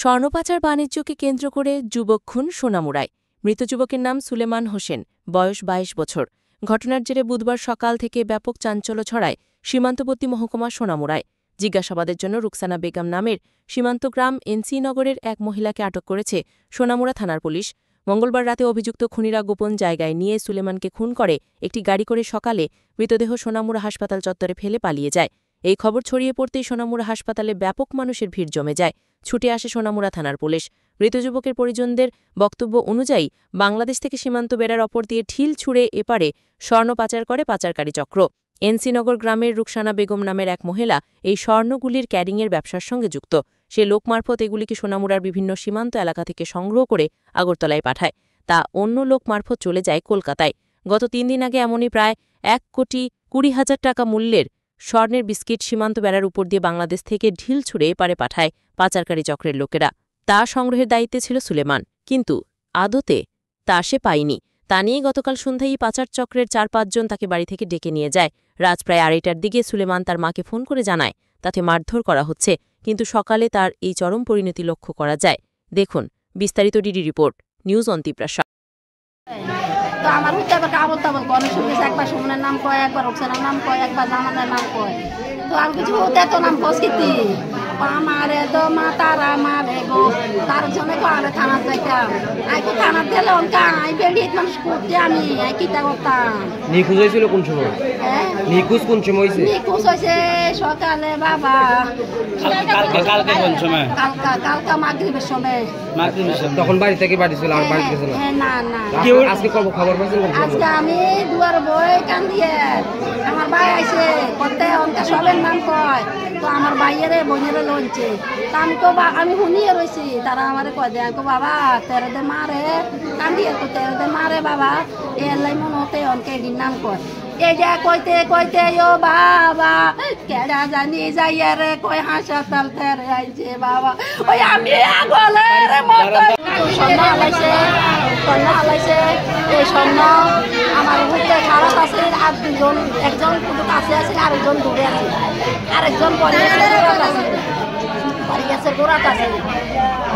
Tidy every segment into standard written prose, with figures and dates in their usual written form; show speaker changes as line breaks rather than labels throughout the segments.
স্বর্ণপাচার বাণিজ্যকে কেন্দ্র করে যুবক খুন সোনামুড়ায়। মৃত যুবকের নাম সুলেমান হোসেন, বয়স ২২ বছর। ঘটনার জেরে বুধবার সকাল থেকে ব্যাপক চাঞ্চল্য ছড়ায় সীমান্তবর্তী মহকুমা সোনামুড়ায়। জিজ্ঞাসাবাদের জন্য রুকসানা বেগম নামের সীমান্ত গ্রাম এনসি নগরের এক মহিলাকে আটক করেছে সোনামুড়া থানার পুলিশ। মঙ্গলবার রাতে অভিযুক্ত খুনিরা গোপন জায়গায় নিয়ে সুলেমানকে খুন করে একটি গাড়ি করে সকালে মৃতদেহ সোনামুড়া হাসপাতাল চত্বরে ফেলে পালিয়ে যায়। এই খবর ছড়িয়ে পড়তেই সোনামুড়া হাসপাতালে ব্যাপক মানুষের ভিড় জমে যায়। ছুটে আসে সোনামুড়া থানার পুলিশ। মৃত যুবকের পরিজনদের বক্তব্য অনুযায়ী বাংলাদেশ থেকে সীমান্ত বেড়ার অপর দিয়ে ঢিল ছুঁড়ে এপারে স্বর্ণ পাচার করে পাচারকারী চক্র। এনসিনগর গ্রামের রুকসানা বেগম নামের এক মহিলা এই স্বর্ণগুলির ক্যারিংয়ের ব্যবসার সঙ্গে যুক্ত। সে লোক মারফত এগুলিকে সোনামুড়ার বিভিন্ন সীমান্ত এলাকা থেকে সংগ্রহ করে আগরতলায় পাঠায়। তা অন্য লোক মারফত চলে যায় কলকাতায়। গত ৩ দিন আগে এমনই প্রায় ১,২০,০০০ টাকা মূল্যের স্বর্ণের বিস্কিট সীমান্ত বেড়ার উপর দিয়ে বাংলাদেশ থেকে ঢিল ছুঁড়ে এপারে পাঠায় পাচারকারী চক্রের লোকেরা। তা সংগ্রহের দায়িত্বে ছিল সুলেমান, কিন্তু আদতে তা সে পায়নি। তা নিয়ে গতকাল সন্ধ্যায় পাচার চক্রের ৪-৫ জন তাকে বাড়ি থেকে ডেকে নিয়ে যায়। রাত প্রায় ২:৩০টার দিকে সুলেমান তার মাকে ফোন করে জানায় তাতে মারধর করা হচ্ছে, কিন্তু সকালে তার এই চরম পরিণতি লক্ষ্য করা যায়। দেখুন বিস্তারিত ডিডি রিপোর্ট, নিউজ অন ত্রিপ্রাসা।
তো আমার হচ্ছে আবার আবল তাবল গণেশ শুনেছে, একবার সুমনের নাম কয়, একবার রোকসানার নাম কয়, একবার জামানের নাম কয়। তো আর কিছু হতে তো নাম কস্কিতি আমারে তো মা তারা মারে গো, তার জন্য আরে থানার যাইতাম। আইকো থানার দিলে অনকা আই বেড়ি মানুষ করতে আমি কিতা করতাম।
নিখোঁজ হয়েছিল কোন সময়? নিখোঁজ কোন সময় হয়েছে?
নিখোঁজ হয়েছে সকালে বাবা,
কালকে কোন সময়?
কালকা মাগরিবের সময়।
তখন বাড়ি থেকে বাড়ি ছিল আর বাড়ি গেছিল
না না।
আজকে খবর পাইছেন?
আজকে আমি দুয়ার বই কান দিয়ে আমার ভাই আইছে করতে অনকা সবের নাম কয়। তো আমার ভাইয়েরে বোনেরে লইছে। তা আমি তো আমি শুনিয়ে রয়েছি, তারা আমারে কয় দেয় বাবা তেরে দে মারে কান্দিয়ে, তো তেরে দে মারে বাবা এলাই মনে হতে অনকে এদিন নাম কয়। এটা কইতে কইতে ও বাবা কেডা জানি যাইয়া রে কই হাসপাতাল তেরে আইছে বাবা। ওই আমি আগলের মতো স্বর্ণ আলাইছে, স্বর্ণ আলাইছে। এই স্বর্ণ আমার বুকে খারাপ আছে, আর দুজন, একজন কিন্তু কাছে আছে, আরেকজন দূরে আছে, আরেকজন পরে গেছে গোড়াত আছে।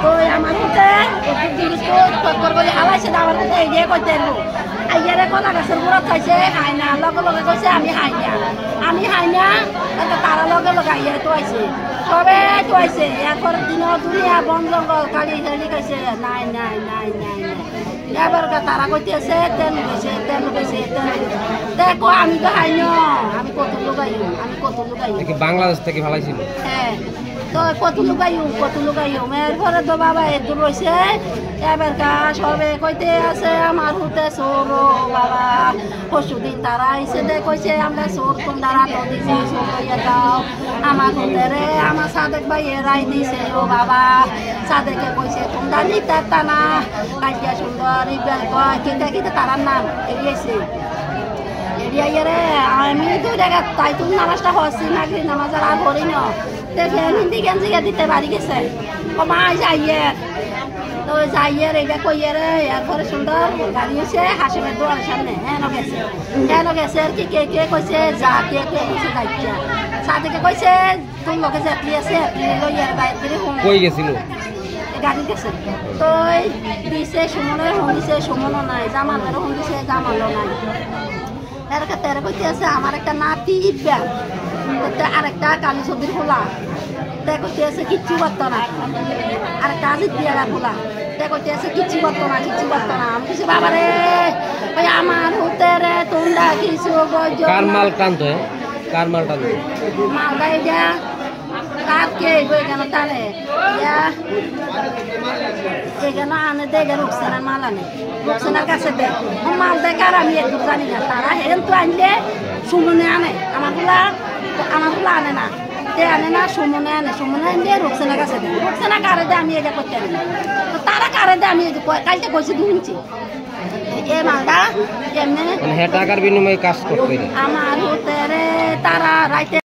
তো আমার বুকে একটু জিনিস করে হালাইছে, আমার বুকে এই দিয়ে কইতে আইয়ারে কলা গাছের গোড়াত খাইছে, খাই না, লগে লগে কইছে আমি খাই না, আমি খাই না। তারা লগে লগে আইয়ারে তো আইছে, সবে তো আইছে। এরপর দিন দুনিয়া বন জঙ্গল কালি খালি খাইছে, নাই নাই নাই নাই নাই। এবার তারা কইতেছে তেল গেছে, তেল গেছে, তেল দেখো আমি তো খাই না, আমি কত লুকাই, আমি কত লুকাই।
বাংলাদেশ থেকে ভালাইছিল।
হ্যাঁ, তো কত লুকাইও এরপরে তো বাবা এদুর রয়েছে। এবার সবে কইতে আছে আমার হুতে চোর বাবা। পরশু দিন তারা আইসে দে কইছে আমরা চোর, তোমরা রাত দিছি, চোর হইয়া যাও। আমার হুতে রে আমার সাদেক ভাই এরাই দিছে ও বাবা। সাদেকে কইছে তোমরা নিতে না, কাটিয়া সুন্দর ইব্রাহিম কয় কিনতে কিনতে তারার নাম এড়িয়েছে। এড়িয়াইয়ারে আমি তো দেখা তাই তুমি নামাজটা হচ্ছি নাকি নামাজ আর করি না। দেখে হিন্দি গেঞ্জি দিতে বাড়ি গেছে, ও মা যাইয়ে তো যাইয়ে এটা কইয়ে রে। এরপরে সুন্দর গাড়ি এসে হাসিমের দোয়ারের সামনে হেন গেছে আর কি কে কে কইছে যা, কে কে কইছে যাইয়া। সাদিকে কইছে তোর লোকে যাত্রী আছে, লইয়ার বাইরে
কই গেছিল
গাড়ি গেছে। তো দিছে সুমনের হন দিছে, সুমনও নাই, জামালেরও হন দিছে, জামালও নাই। এরকে তেরে কইতে আছে আমার একটা নাতি ইব্বা, আরেকটা কালী ছবির খোলা, তে কইতে আছে কিচ্ছু করতো না। আরেকটা আজিত বিয়ারা খোলা, তে কইতে আছে কিচ্ছু করতো না, কিচ্ছু করতো না। আমি কিছু বাবা রে ওই আমার হতে রে তোমরা কিছু
কার মাল টানতো? কার মাল টানতো?
মালটা এটা কার কে গই কেন টানে এখানে আনে দে, রুকসানার মাল আনে, রুকসানার কাছে দে মাল দেয় কার আমি একটু জানি না। তারা হেন তো আনলে সুমনে আনে, আমার গুলা আনে না, তে আনে না, সুমনে আনে, সুমনে আনলে রুকসানার কাছে দেয়। রুকসানা কারে দে আমি এটা করতে আনি, তো তারা কারে দে আমি কালকে কইছি শুনছি এ মালটা এমনি
টাকার বিনিময়ে কাজ করতে।
আমার হতে রে তারা রাইতে